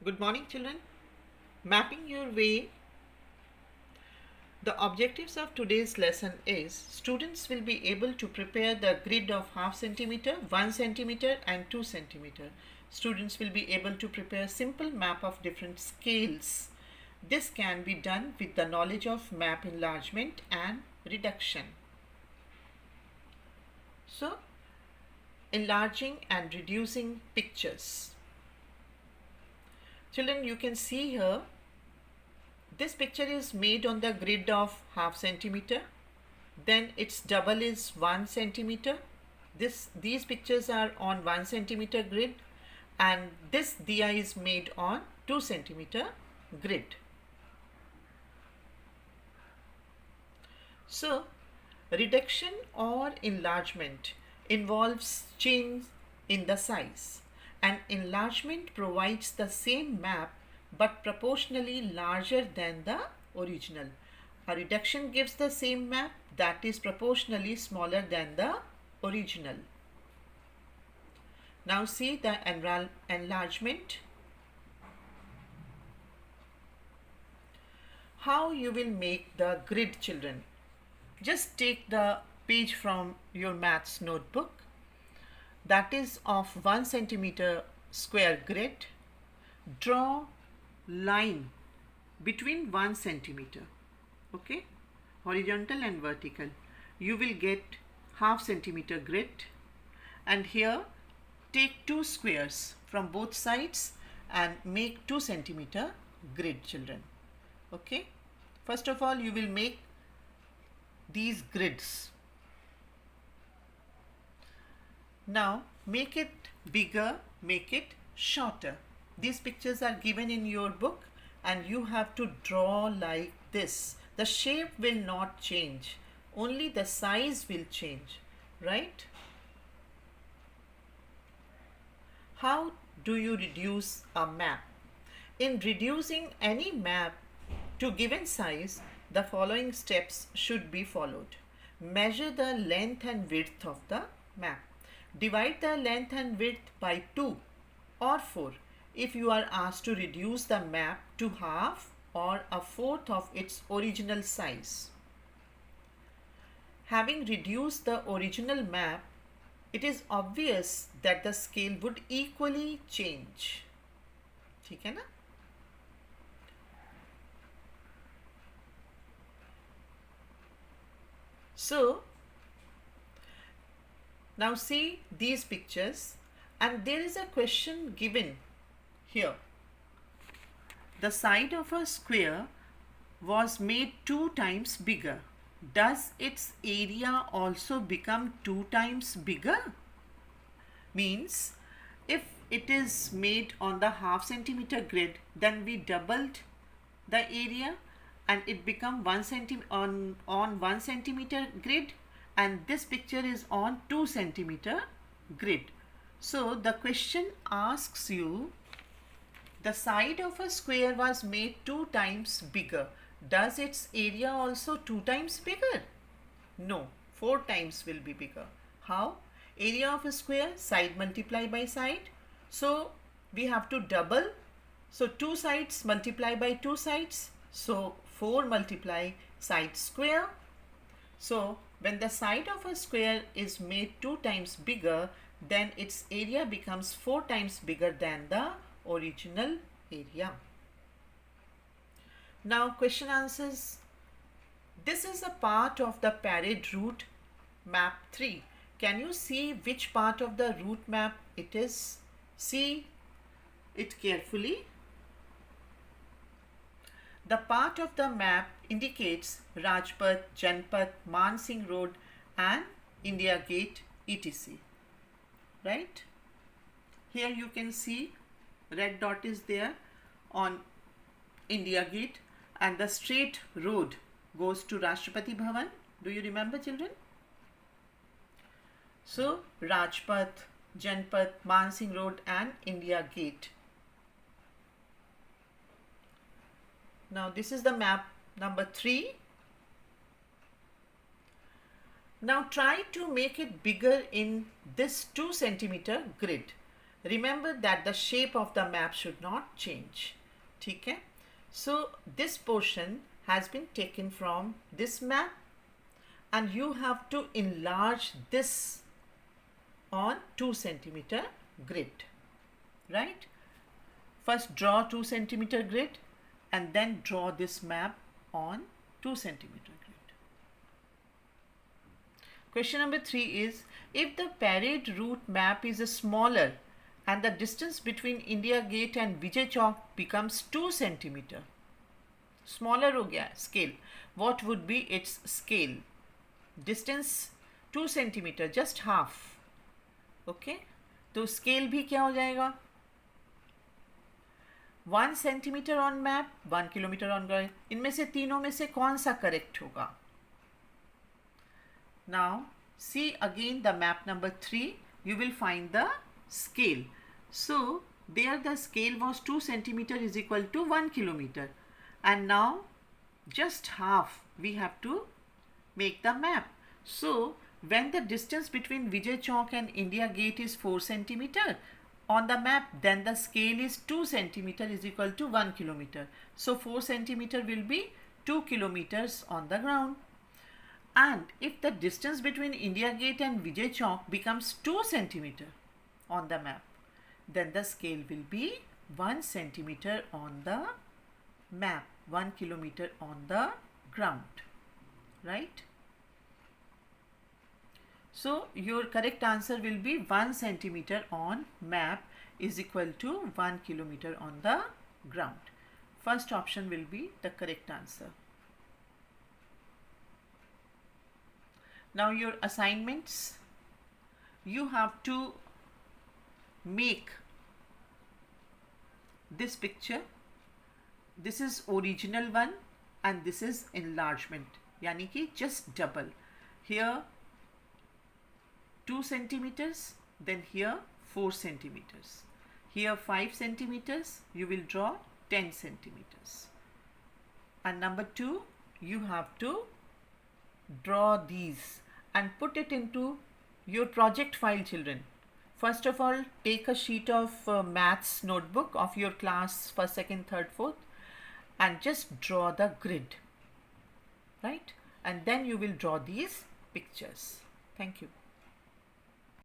Good morning, children. Mapping your way. The objectives of today's lesson is students will be able to prepare the grid of half centimeter, 1 centimeter and 2 centimeter. Students will be able to prepare simple map of different scales. This can be done with the knowledge of map enlargement and reduction. So, enlarging and reducing pictures. Children, you can see here this picture is made on the grid of half centimeter. Then its double is 1 centimeter. These pictures are on 1 centimeter grid, and this diya is made on 2 centimeter grid. So, reduction or enlargement involves change in the size, and enlargement provides the same map but proportionally larger than the original. A reduction gives the same map that is proportionally smaller than the original. Now see the enlargement. How you will make the grid, children? Just take the page from your maths notebook that is of 1 centimeter square grid. Draw line between 1 centimeter, okay, horizontal and vertical. You will get half centimeter grid, and here take 2 squares from both sides and make 2 centimeter grid, children. Okay, first of all you will make these grids. Now make it bigger, make it shorter. These pictures are given in your book and you have to draw like this. The shape will not change, only the size will change, right? How do you reduce a map? In reducing any map to given size, the following steps should be followed. Measure the length and width of the map. Divide the length and width by 2 or 4 if you are asked to reduce the map to half or a fourth of its original size. Having reduced the original map, it is obvious that the scale would equally change. ठीक है ना? So, now see these pictures, and there is a question given here. The side of a square was made 2 times bigger. Does its area also become 2 times bigger? Means if it is made on the half centimeter grid, then we doubled the area and it become 1 centimeter on 1 centimeter grid, and this picture is on 2 centimeter grid. So the question asks you, the side of a square was made 2 times bigger. Does its area also 2 times bigger? No, 4 times will be bigger. How? Area of a square, side multiply by side. So we have to double. So 2 sides multiply by 2 sides. So 4 multiply side square. So when the side of a square is made 2 times bigger, then its area becomes 4 times bigger than the original area. Now question answers. This is a part of the parade route map 3. Can you see which part of the route map it is? See it carefully. The part of the map indicates Rajpath, Janpath, Man Singh Road and India Gate etc. Right? Here you can see red dot is there on India Gate, and the straight road goes to Rashtrapati Bhavan. Do you remember, children? So Rajpath, Janpath, Man Singh Road and India Gate. Now this is the map number 3. Now try to make it bigger in this 2 centimeter grid. Remember that the shape of the map should not change. ठीक है? So this portion has been taken from this map, and you have to enlarge this on 2 centimeter grid, right? First draw 2 centimeter grid and then draw this map on 2 centimeter grid. Question number 3 is, if the parade route map is smaller and the distance between India Gate and Vijay Chowk becomes 2 centimeter, smaller हो गया scale, what would be its scale? Distance 2 centimeter, just half. Okay, तो scale भी क्या हो जाएगा? 1 centimeter on map, 1 kilometer on ground. इनमें से तीनों में से कौन सा correct होगा? Now see again the map number 3. You will find the scale. So there the scale was 2 centimeter is equal to 1 kilometer, and now just half we have to make the map. So when the distance between Vijay Chowk and India Gate is 4 centimeter on the map, then the scale is 2 centimeter is equal to 1 kilometer. So 4 centimeter will be 2 kilometers on the ground. And if the distance between India Gate and Vijay Chowk becomes 2 centimeter on the map, then the scale will be 1 centimeter on the map, 1 kilometer on the ground, right? So your correct answer will be 1 centimeter on map is equal to 1 kilometer on the ground. First option will be the correct answer. Now your assignments, you have to make this picture. This is original one and this is enlargement, यानी कि just double. Here 2 centimeters, then here 4 centimeters. Here 5 centimeters, you will draw 10 centimeters. And number 2, you have to draw these and put it into your project file, children. First of all, take a sheet of maths notebook of your class 1st, 2nd, 3rd, 4th and just draw the grid, right? And then you will draw these pictures. Thank you.